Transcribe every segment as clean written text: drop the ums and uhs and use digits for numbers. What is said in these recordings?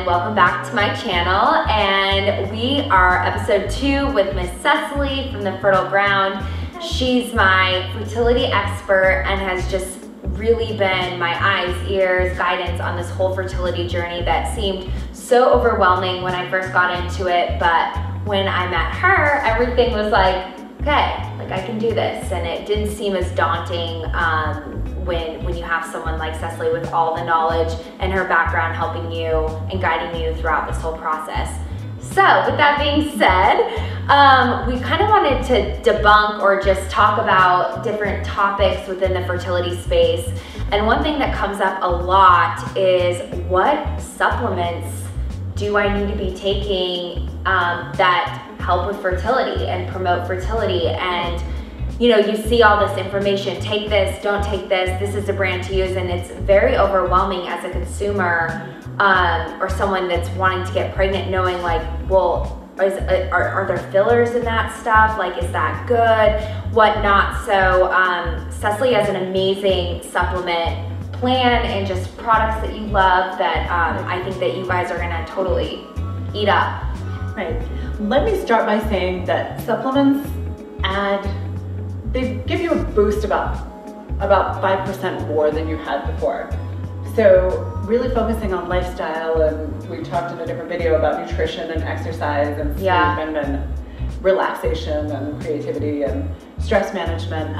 and welcome back to my channel. And we are episode 2 with Miss Cecily from the Fertile Ground. She's my fertility expert and has just really been my eyes, ears, guidance on this whole fertility journey that seemed so overwhelming when I first got into it. But when I met her, everything was like, okay, like I can do this. And it didn't seem as daunting when you have someone like Cecily with all the knowledge and her background helping you and guiding you throughout this whole process. So with that being said, we kind of wanted to debunk or just talk about different topics within the fertility space. And one thing that comes up a lot is, what supplements do I need to be taking that help with fertility and promote fertility? And you know, you see all this information, take this, don't take this is the brand to use, and it's very overwhelming as a consumer or someone that's wanting to get pregnant, knowing like, well, are there fillers in that stuff? Like, is that good? What not? So Cecily has an amazing supplement plan and just products that you love that I think that you guys are gonna totally eat up. Right. Let me start by saying that supplements they give you a boost about 5% more than you had before. So really focusing on lifestyle, and we talked in a different video about nutrition and exercise and sleep and relaxation and creativity and stress management.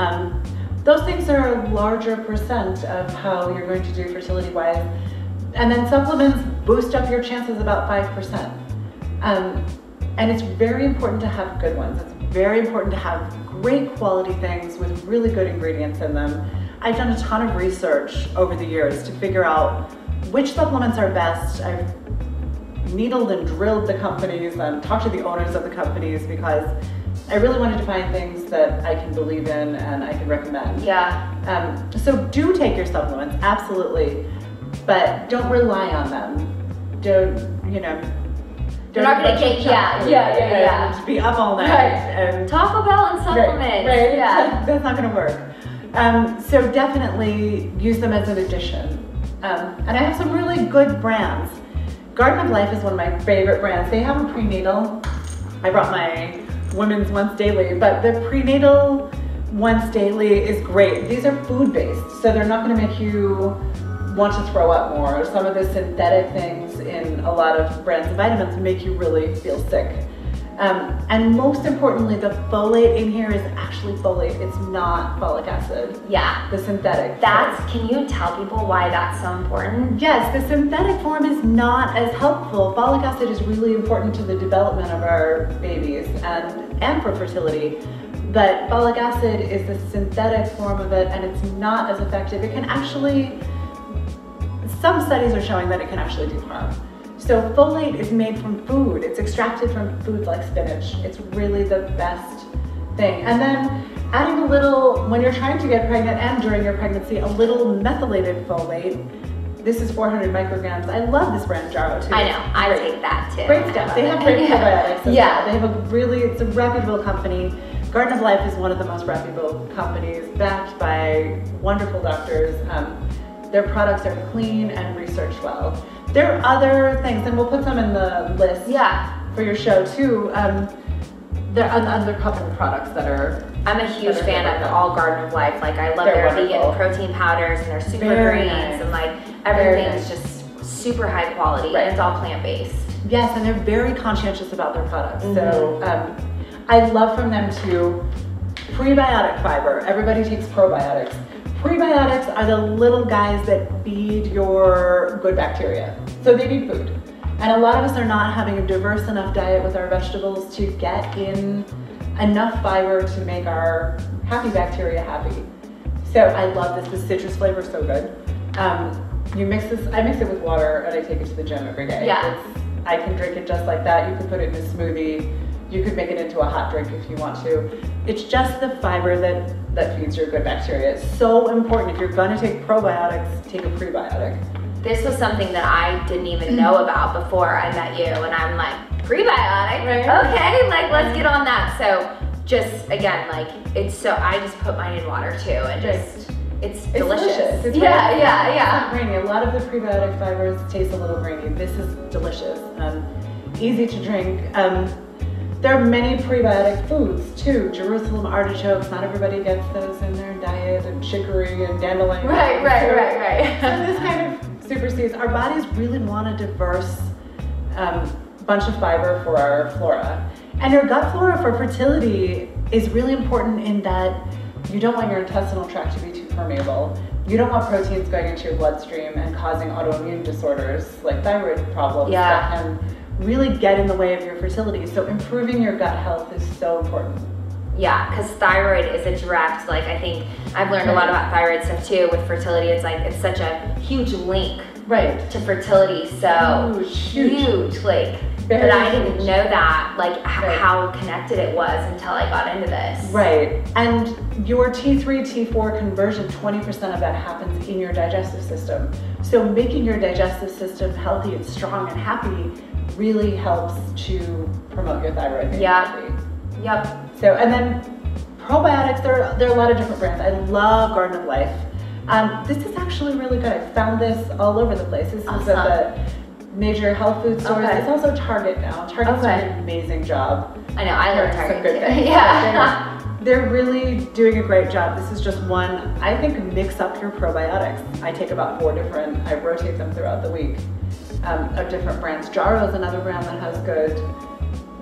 Those things are a larger percent of how you're going to do fertility-wise. And then supplements boost up your chances about 5%. And it's very important to have good ones. It's very important to have great quality things with really good ingredients in them. I've done a ton of research over the years to figure out which supplements are best. I've needled and drilled the companies and talked to the owners of the companies because I really wanted to find things that I can believe in and I can recommend. Yeah. So do take your supplements, absolutely, but don't rely on them. You're not gonna get, to be up all night. And Taco Bell and supplements. Right. Yeah. That's not gonna work. So definitely use them as an addition. And I have some really good brands. Garden of Life is one of my favorite brands. They have a prenatal. I brought my women's once daily, but the prenatal once daily is great. These are food-based, so they're not gonna make you want to throw up more. Some of the synthetic things in a lot of brands of vitamins make you really feel sick. And most importantly, the folate in here is actually folate. It's not folic acid. Yeah. The synthetic. Can you tell people why that's so important? Yes, the synthetic form is not as helpful. Folic acid is really important to the development of our babies and for fertility. But folic acid is the synthetic form of it, and it's not as effective. It can actually, some studies are showing that it can actually do harm. So folate is made from food. It's extracted from foods like spinach. It's really the best thing. And then adding a little, when you're trying to get pregnant and during your pregnancy, a little methylated folate. This is 400 micrograms. I love this brand, Jarrow, too. I know, I take that too. Great stuff. They have great probiotics as well. They have it's a reputable company. Garden of Life is one of the most reputable companies, backed by wonderful doctors. Their products are clean and researched well. There are other things, and we'll put some in the list for your show too. There are other couple of products that are. I'm a huge fan of all Garden of Life. Like, I love their vegan protein powders and their super greens, and like everything's just super high quality, and it's all plant-based. Yes, and they're very conscientious about their products. So I love from them too, prebiotic fiber. Everybody takes probiotics. Prebiotics are the little guys that feed your good bacteria. So they need food. And a lot of us are not having a diverse enough diet with our vegetables to get in enough fiber to make our happy bacteria happy. So I love this. The citrus flavor is so good. You mix this, I mix it with water and I take it to the gym every day. Yeah. I can drink it just like that. You can put it in a smoothie. You could make it into a hot drink if you want to. It's just the fiber that feeds your good bacteria. It's so important. If you're gonna take probiotics, take a prebiotic. This was something that I didn't even know about before I met you, and I'm like, prebiotic? Right. Okay, like let's get on that. So just, again, like, it's so, I just put mine in water too, and just, it's delicious. It's yeah. Grainy. A lot of the prebiotic fibers taste a little grainy. This is delicious. Easy to drink. There are many prebiotic foods too. Jerusalem artichokes. Not everybody gets those in their diet, and chicory and dandelion. Right. So this kind of supersedes. Our bodies really want a diverse bunch of fiber for our flora. And your gut flora for fertility is really important in that you don't want your intestinal tract to be too permeable. You don't want proteins going into your bloodstream and causing autoimmune disorders like thyroid problems that can really get in the way of your fertility. So improving your gut health is so important. Yeah, because thyroid is a direct, like, I think I've learned a lot about thyroid stuff too with fertility. It's like, it's such a huge link to fertility. So huge like, but I didn't know that, like how connected it was until I got into this. Right, and your T3, T4 conversion, 20% of that happens in your digestive system. So making your digestive system healthy and strong and happy really helps to promote your thyroid being healthy. Yep. So, and then probiotics, there are a lot of different brands. I love Garden of Life. This is actually really good. I found this all over the place. This is at the major health food stores. It's also Target now. Target's doing an amazing job. I know, I love Target good things. Yeah. They're really doing a great job. This is just one, I think, mix up your probiotics. I take about 4 different, I rotate them throughout the week of different brands. Jarrow is another brand that has good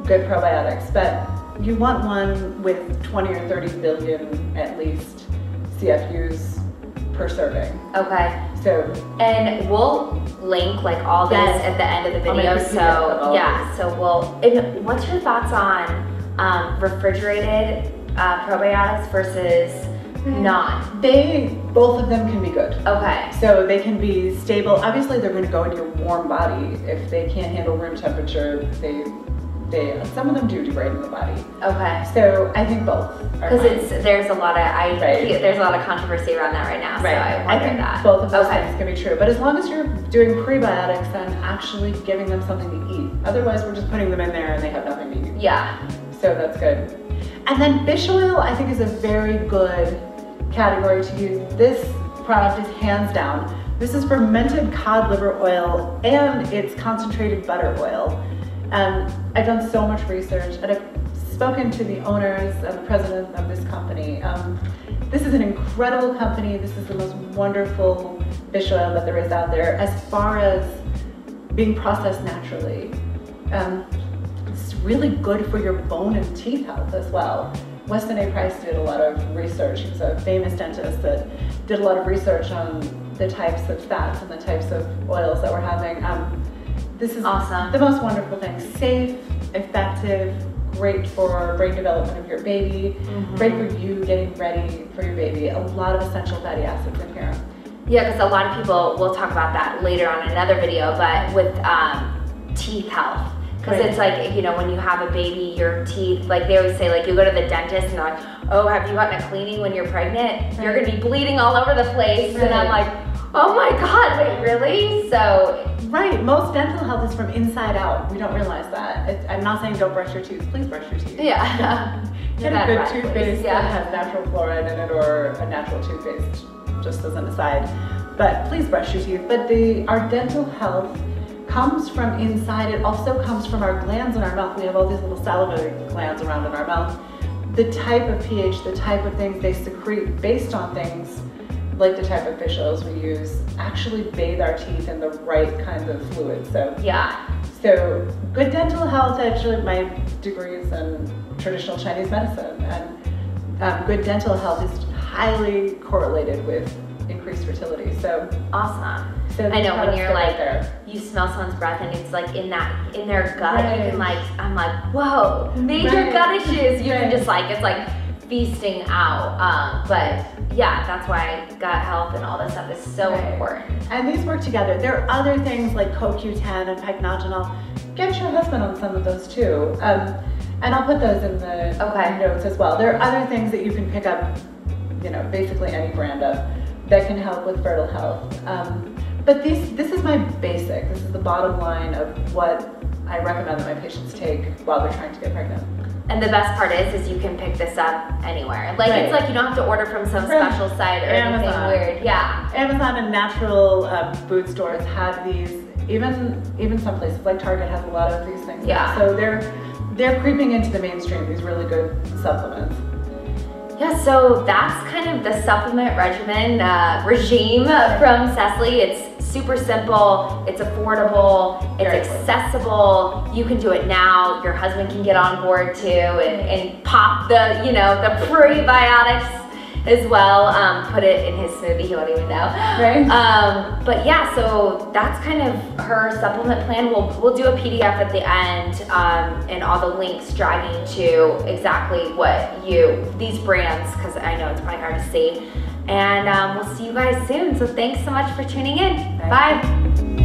probiotics, but you want one with 20 or 30 billion at least CFUs per serving. Okay. So, and we'll link like all this at the end of the video. So yeah, so and what's your thoughts on refrigerated probiotics versus not? Both of them can be good. Okay. So they can be stable. Obviously they're going to go into your warm body. If they can't handle room temperature, some of them do degrade in the body. Okay. So I think both. Because there's a lot of there's a lot of controversy around that right now. So I wonder that. Both of those things can be true. But as long as you're doing prebiotics and actually giving them something to eat. Otherwise we're just putting them in there and they have nothing to eat. Yeah. So that's good. And then fish oil I think is a very good category to use. This product is hands down. This is fermented cod liver oil and it's concentrated butter oil. I've done so much research and I've spoken to the owners and the president of this company. This is an incredible company. This is the most wonderful fish oil that there is out there as far as being processed naturally. It's really good for your bone and teeth health as well. Weston A. Price did a lot of research. He was a famous dentist that did a lot of research on the types of fats and the types of oils that we're having. This is awesome. The most wonderful thing. Safe, effective, great for brain development of your baby, great for you getting ready for your baby. A lot of essential fatty acids in here. Yeah, because a lot of people, we'll talk about that later on in another video, but with teeth health. Because it's like, you know, when you have a baby, your teeth, like they always say, like you go to the dentist and they're like, oh, have you gotten a cleaning when you're pregnant? You're gonna be bleeding all over the place. And I'm like, oh my God, wait, really? So. Right, most dental health is from inside out. We don't realize that. I'm not saying don't brush your teeth, please brush your teeth. Yeah. Get a good toothpaste that has natural fluoride in it or a natural toothpaste, just as an aside. But please brush your teeth. But our dental health comes from inside. It also comes from our glands in our mouth. We have all these little salivary glands around in our mouth. The type of pH, the type of things they secrete based on things like the type of fish oils we use actually bathe our teeth in the right kinds of fluids. So so good dental health, actually my degree is in traditional Chinese medicine, and good dental health is highly correlated with increased fertility. So awesome. So I know when you're like, you smell someone's breath and it's like in their gut, you can like, I'm like, whoa, major gut issues. You can just like, it's like feasting out. But yeah, that's why gut health and all this stuff is so important. And these work together. There are other things like CoQ10 and pycnogenol. Get your husband on some of those too. And I'll put those in the notes as well. There are other things that you can pick up, you know, basically any brand of that can help with fertile health. But this is my basic. This is the bottom line of what I recommend that my patients take while they're trying to get pregnant. And the best part is you can pick this up anywhere. Like it's like you don't have to order from some special site or anything weird. Yeah. Amazon and natural food stores have these. Even some places like Target has a lot of these things. Yeah. So they're creeping into the mainstream. These really good supplements. Yeah, so that's kind of the supplement regime from Cecily. It's super simple, it's affordable, it's accessible. You can do it now. Your husband can get on board too and pop the prebiotics as well. Put it in his smoothie, he won't even know. Right. But yeah, so that's kind of her supplement plan. We'll do a PDF at the end and all the links dragging to exactly what these brands, because I know it's probably hard to see. And we'll see you guys soon. So thanks so much for tuning in. Bye.